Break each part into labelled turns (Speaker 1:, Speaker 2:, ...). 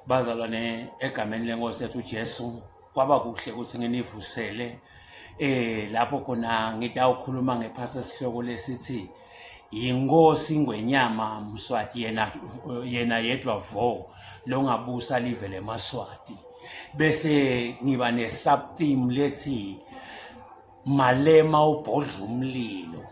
Speaker 1: Bazalwane egameni lenkosi yethu uJesu kwaba kuhle ukuthi nginivusele lapho khona ngitawukhuluma ngephasi esihloko lesithi inkosi ngwenyama Mswati yena yedwa vo longabusa live leMaswati bese ngiba ne sub theme lethi Malema ubhodla umlilo.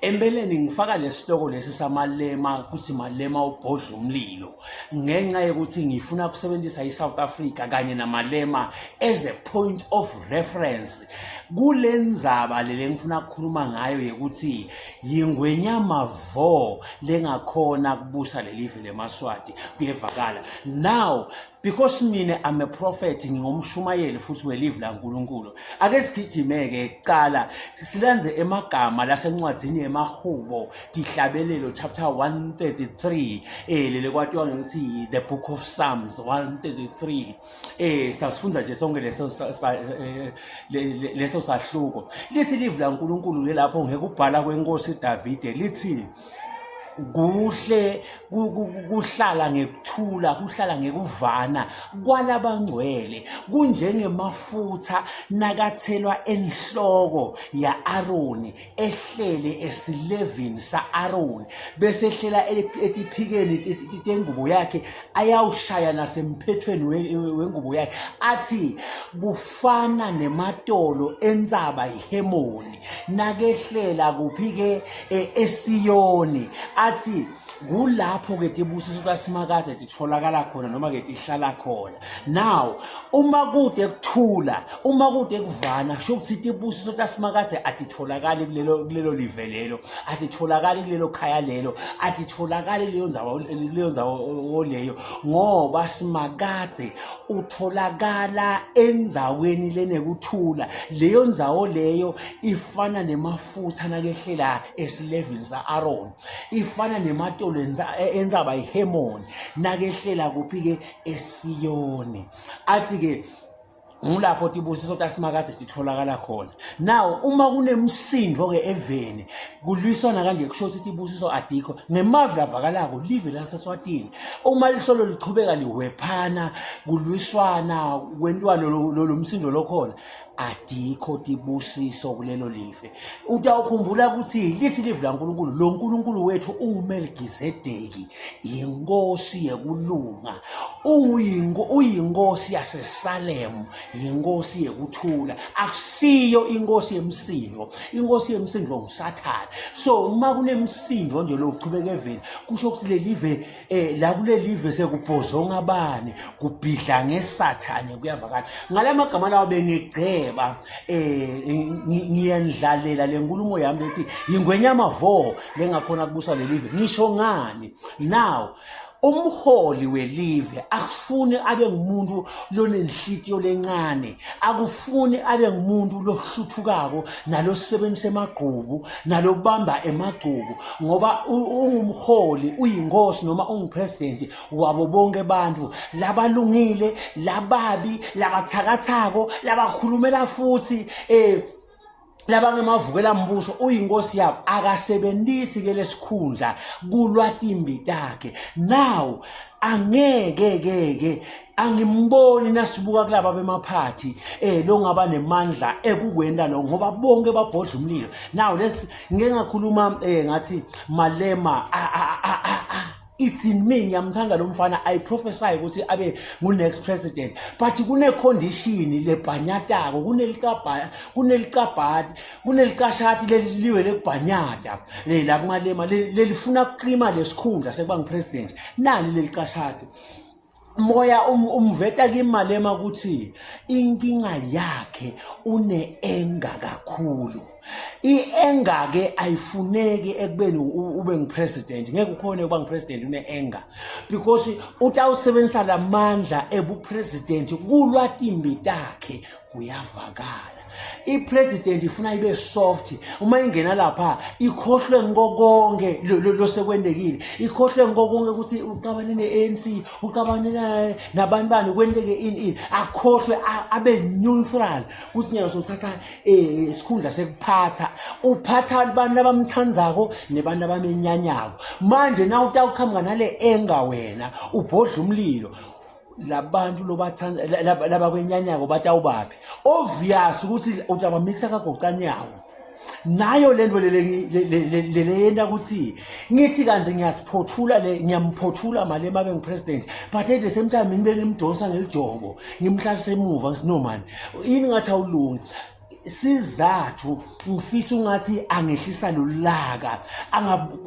Speaker 1: Empeleni ngifaka lesihloko lesi samalema kuthi Malema ubhodla umlilo ngenxa yokuthi ngifuna ukusebenzisa iSouth Africa kanye namalema as a point of reference kulendzaba lele ngifuna ukukhuluma ngayo ukuthi yingwenyama vo lengakhona kubusa lelive leMaswati kuyevakala now. Because mina I'm a prophet ngingumshumayeli futhi welive laNkulunkulu ake sigijimeke ekuqala silenze emagama lasencwadzini yemahubo dihlabelelo chapter 133 lele kwathiwa ukuthi the book of Psalms 133 sifunda nje sonke leso sahluko lithi live laNkulunkulu lapho ngeke ubhala kwenkosi Davide lithi kuhle kuhlala ngekuthula kuhlala ngekuvana kwalabangcwele kunjengemafutha nakathelwa enhloko ya Aaron ehlele esilevini sa Aaron bese ehlela etiphikeni tengubo yakhe ayawushaya nasemphethweni wengubo yakhe athi kufana nematolo enzaba iHemoni nakehlela kuphike eSiyoni athi kulapho ke tibusiso tasimakade titholakala khona noma ke tihlala khona. Now uma kude kuthula uma kude kuvana sho ukuthi tibusiso tasimakade atitholakali kulelo live lelo atitholakali kulelo khaya lelo atitholakali leyo ndzawo leyo ngoba simakade utholakala endzaweni lenekuthula leyo ndzawo leyo ifana nemafutha nakehlela esilevini sa Aaron ifana nematolo enzaba iHemoni nakehlela kuphi ke eSiyoni athi ke ngulapho tibusiso tasimakade titholakala khona. Now uma kunemsindo ke eveni kulwiswana kanje kusho ukuthi tibusiso adikho ngemavi lavakalako live laseSwatini uma lisolo lichubeka liwephana kulwiswana kwentwana lo msindo lokhona adikho tibusiso kulelo live. Utawukhumbula ukuthi lithi live laNkulunkulu lo nkulunkulu wethu unguMelkizedeki inkosi yekulunga uyinkosi yaseSalem inkosi yekuthula akusiyo inkosi yemsindo. Inkosi yemsindo nguSathane. So uma kunemsindo nje lokuchubeka eveni kusho ukuthi lelive la kule live sekubhozonga abani kubhidla ngeSathane kuyavakala ngalamagama lawo bengigceba ngiyendlalela lenkulumo yami lethi yingwenyama vo lengakhona kubusa lelive ngisho ngani. Now umholi welive akufuni abe ngumuntu lonenhlitiyo lencane akufuni abe ngumuntu lohluthukako nalosebenzisa emagqubu nalobamba emagqubu ngoba ungumholi uyinkosi noma ungupresident wabo bonke abantu labalungile lababi labathakathako labakhulumela futhi labangemavukela mbuso uyinkosi yabo akasebenzisi ke lesikhundla kulwatimbi takhe. Now angeke angimboni nasibuka kulaba bemaphathi longaba nemandla ekukwenda lo ngoba bonke babhodla umlilo. Now ngeke ngakhuluma ngathi Malema it's in me ngiyamthanda lo mfana I prophesy ukuthi abe ngu next president but kune condition lebhanyatako kunelikashati leliwe lekubhanyata la kuMalema lelifuna ukuklima lesikhundla sekuba ngipresident nani lelikashati moya umveta kiMalema ukuthi inkinga yakhe enga kakhulu. Enga ke ayifuneki ekubeni ube ngipresident ngeke ukhone ukuba ngipresident enga because utawusebenzisa lamandla ebupresident kulwatimbi takhe kuyavakala. iPresident ifuna ibe soft uma ingena lapha ikhohlwe ngokonke losekwendekile ikhohlwe ngokonke ukuthi uqabane neANC uqabane nabantu bani kwendeke ini akhohlwe abe neutral kuthi nje sothatha isikhundla sekuphatha uphatha abantu abamthandzako nebantu abamenyanyako manje na utawukhamba nale enga wena ubhodla umlilo labantu lobathanda laba kwenyanyako batawubaphi obvious ukuthi utaba mixa kagocanyawo nayo lento le yenda ukuthi ngithi kanje ngiyasiphothula ngiyampothula Malema abe ngipresident but at the same time ngibe ngimdonsa ngelijobo ngimhlalisa emuva ngisino man yini ngathi awulungi sizathu ngifisa ungathi angehlisa lolaka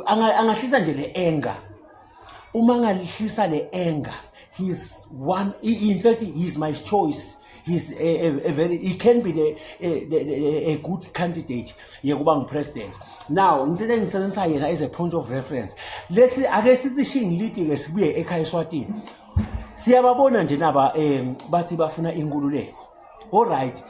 Speaker 1: angahlisa nje le anger uma ngalihlisa le anger in fact he's my choice. He's he can be a good candidate yekuba president. Now ngisebenzisa yena as a point of reference. Ake sithi shingilithi ke sibuye ekhaya eSwatini. Siyababona nje naba bathi bafuna inkululeko. All right.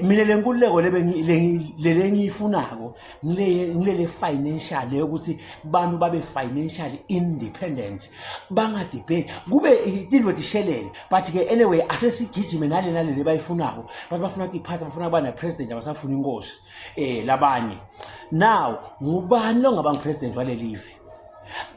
Speaker 1: Mina lenkululeko lele ngiyifunako ngilele financial ukuthi bantu babe financially independent bangadepend kube into tishelele but ke anyway asesigijime nale bayifunako bathi bafuna ukuthi iphatha bafuna kuba na president abasafuna inkosi labanye now ngubani lo ngaba president wale live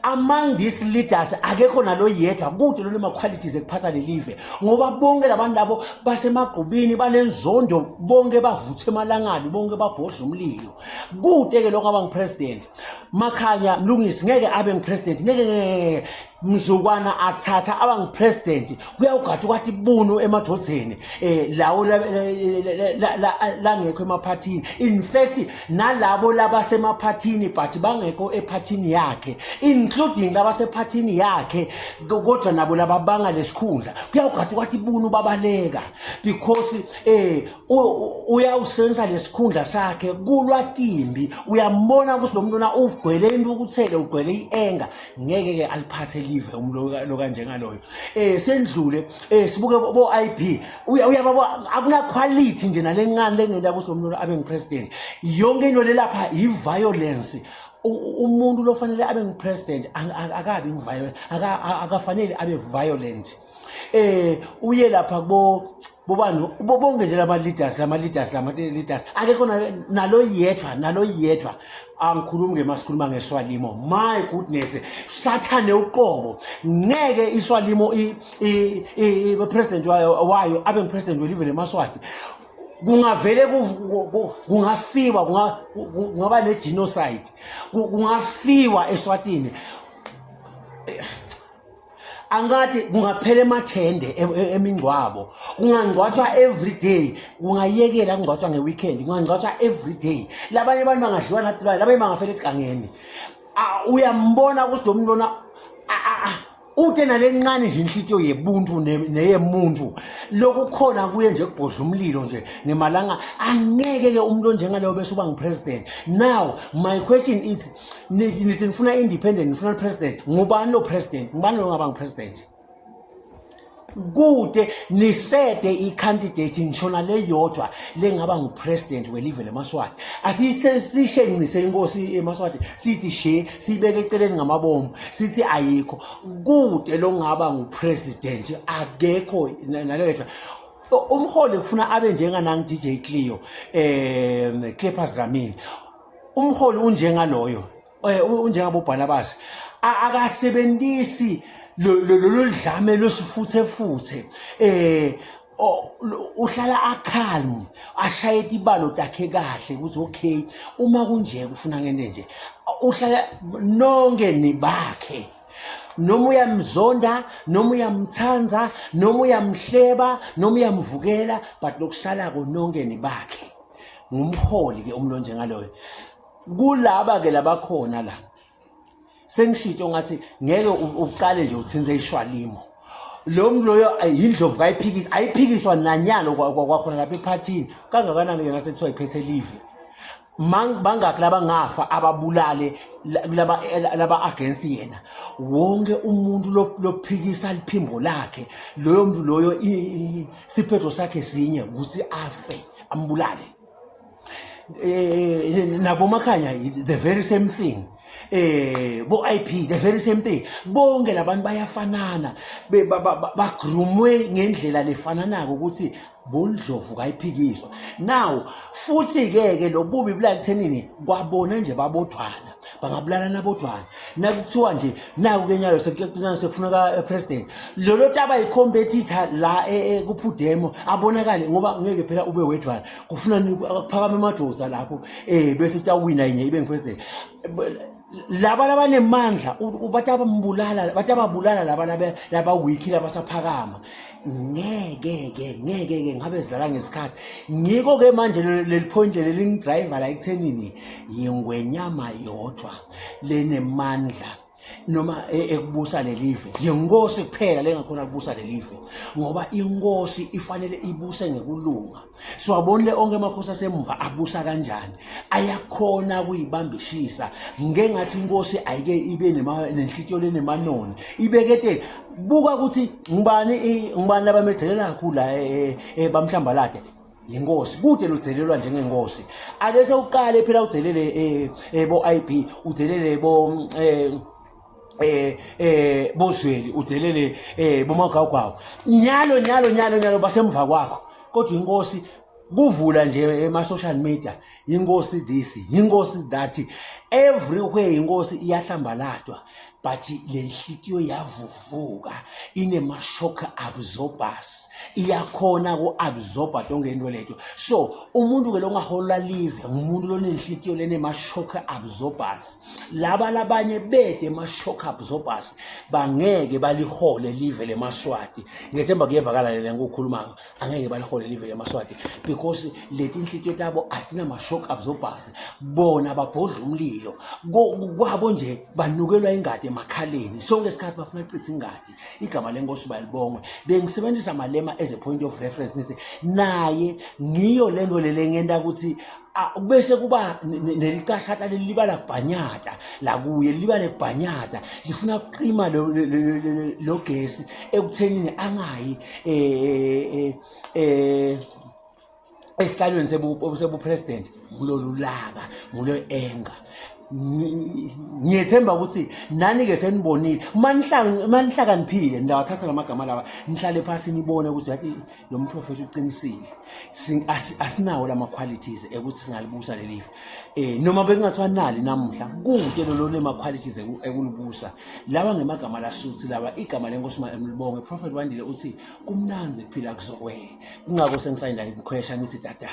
Speaker 1: among these leaders akekho nalo yedwa kude lo nema qualities ekuphatha le live ngoba bonke labantu labo basemagqubini banenzondo bonke bavuthe emalangani bonke babhodla umlilo kude ke lo ngaba ngipresident Makhanya Mlungisi ngeke abe ngipresident ngeke mzukwana athatha aba ngipresident kuyawugada kwathi bunu emadodzeni lawo la ngekho emaphathini in fact nalabo labasemaphathini but bangekho ephathini yakhe including labasephathini yakhe kodwa nabo lababanga lesikhundla kuyawugada kwathi bunu babaleka because uyawusenza lesikhundla sakhe kulwatimbi uyambona ukuthi lo muntu na ugwele into ukuthele ugwele ienga ngeke ke aliphathe live umlo kanje ngaloyo sendlule sibuke bo IP uyababa akuna quality nje nalencane lengenda ukuthi umuntu abe ngipresident yonke into lelapha i-violence umuntu lofanele abe ngipresident akabi ngiviolent akafanele abe violent uye lapha bobani bonke nje lama leaders akekho nalo yedwa angikhulumi ngemasikhuluma ngeSwalimo my goodness sathane uqobo ngeke iSwalimo president wayo abe president welive leMaswati kungavele kungafiwa kungaba ne genocide kungafiwa eSwatini angathi kungaphela emathende emingcwabo kungangcwatshwa every day kungayekela ngcwatshwa ngeweekend kungangcwatshwa every day labanye abantu bangadliwa nathi labanye bangafela egangeni uyambona ukuthi lo muntu lona ute nalencane nje inhlitiyo yebuntu neyemuntu lokukhona kuye nje kubhodla umlilo nje ngemalanga angeke ke umuntu njengaleyo bese uba ngipresident now my question is nifuna independent nifuna president ngubani lo president ngubani lo ngaba ngipresident kude nisede icandidate ngishona leyodwa lengaba ngupresident welive leMaswati asisishenqise inkosi eMaswati sithi she sibeke eceleni ngamabomu sithi ayikho kude lo ngaba ngupresident akekho nalethwa umholi kufuna abe njenganangi DJ Cleo Clippers Ramini umholi unjengaloyo unjengabo Barnabas akasebenzisi lo dlame losifuthe uhlala acalm ashaya ibalo takhe kahle ukuthi okay uma kunje kufuna ngene nje uhlala nonke nibakhe noma uyamzonda noma uyamthanza noma uyamhleba noma uyamvukela but lokusala kononke nibakhe ngumholi ke umlo njengaloyo kulaba ke labakhona la sengishito ngathi ngeke uqale nje uthinze iSwalimo lo muntu loyo yindlovu ayiphikiswa nanyalo kwakhona lapha ephathini kangakanani yena sekuthiwa iphethe live bangaki laba ngafa ababulale laba against yena wonke umuntu lophikisa liphimbo lakhe loyo muntu loyo siphetho sakhe sinye ukuthi afe ambulale nabo Makhanya the very same thing bo IP the very same thing bonke labantu bayafanana bagrumwe ngendlela lefananako ukuthi bondlovu kayiphikiswa now futhi ke lobubi bula kuthenini kwabona nje babodwana bangabulala nabodwana nakuthiwa nje naku kenyalo sekufuneka president lolo taba yicompetitor la kuphudemo abonakale ngoba ngeke phela ube wedwana kufuna kuphakama emajoza lapho bese kutawina yenye ibe president laba labanemandla bathi ababulala laba weak labasaphakama ngeke ngabe sidlala ngesikhathi ngiko ke manje lelipoint lelingidriver la ekuthenini yingwenyama yodwa lenemandla noma ekubusa lelive yenkosi kuphela lengakhona ukubusa lelive ngoba inkosi ifanele ibuse ngekulunga so abonile onke amakhosi asemva abusa kanjani ayakhona kuyibambishisa ngengathi inkosi ayike ibe nenhlitiyo lenemanoni ibekete buka ukuthi ngibani labamethelela kakhulu la bamhlambalade inkosi kude luthelelwa njengenkosi ake sewuqale phela uthelele bo IP uthelele bo bosweli udelele bomagawgawu nyalo basemva kwakho kodwa inkosi kuvula nje ema social media inkosi this inkosi that everywhere inkosi iyahlambaladwa but lenhlitiyo yavuvuka inema shock absorbers iyakhona ku absorber tonke into letho so umuntu ke longahola live umuntu lonenhlitiyo lenema shock absorbers laba labanye bede ema shock absorbers bangeke balihole live leMswati ngethemba kuyevakala le ngokukhuluma angeke balihole live leMswati because lethi inhlitiyo tabo atina ma shock absorbers bona babhodla umlilo kwabo nje banukelwa ingadi emakhaleni sonke isikhathi bafuna ukuchitha ingadi igama lenkosi balibongwe bengisebenzisa Malema as a point of reference ngithi naye ngiyo lento lengenda ukuthi bese kuba nelikashata lelibala kubhanyata la kuye libale kubhanyata lifuna ukuqima lo gesi ekuthenini angayi esihlalweni sebu president ngilolulaka ngilo enga ngiyethemba ukuthi nani ke senibonile manihlakaniphile ndawathatha lamagama lawa nihlale phansi nibone ukuthi yathi lo mprofeti uqinisile asinawo lama qualities ukuthi singalibusa lelive noma bekungathiwa nali namuhla kude lo nema qualities ekulubusa lawa ngemagama lasuthi lawa igama lenkosi malibonge prophet wandile uthi kumnanzi kuphila kuzowe kungako sengisayinda ngikhwesha ngithi tata